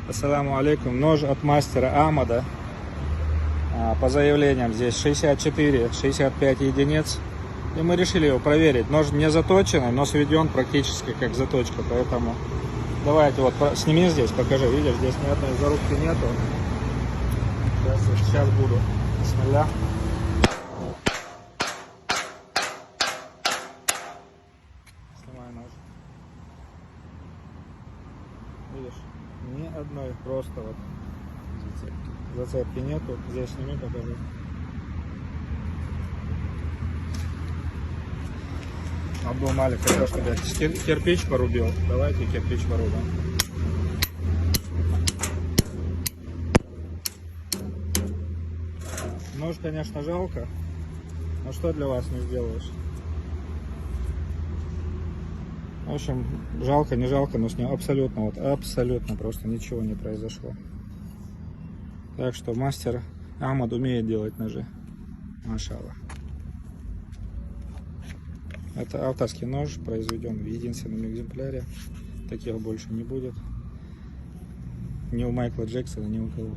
Ассаламу алейкум. Нож от мастера Ахмада. По заявлениям здесь 64-65 единиц. И мы решили его проверить. Нож не заточенный, но сведен практически как заточка. Поэтому давайте вот сними здесь, покажи. Видишь, здесь ни одной зарубки нету. Сейчас буду. Бисмилля. Снимаю нож. Видишь, ни одной просто вот зацепки нету. Здесь сними, покажи. Абдул Малик хотел, чтобы я кирпич порубил. Давайте кирпич порубим. Нож, конечно, жалко, но что для вас не сделаешь. В общем, жалко, не жалко, но с ним абсолютно, вот абсолютно просто ничего не произошло. Так что мастер Ахмад умеет делать ножи. Машаллах. Это авторский нож, произведен в единственном экземпляре. Таких больше не будет. Ни у Майкла Джексона, ни у кого.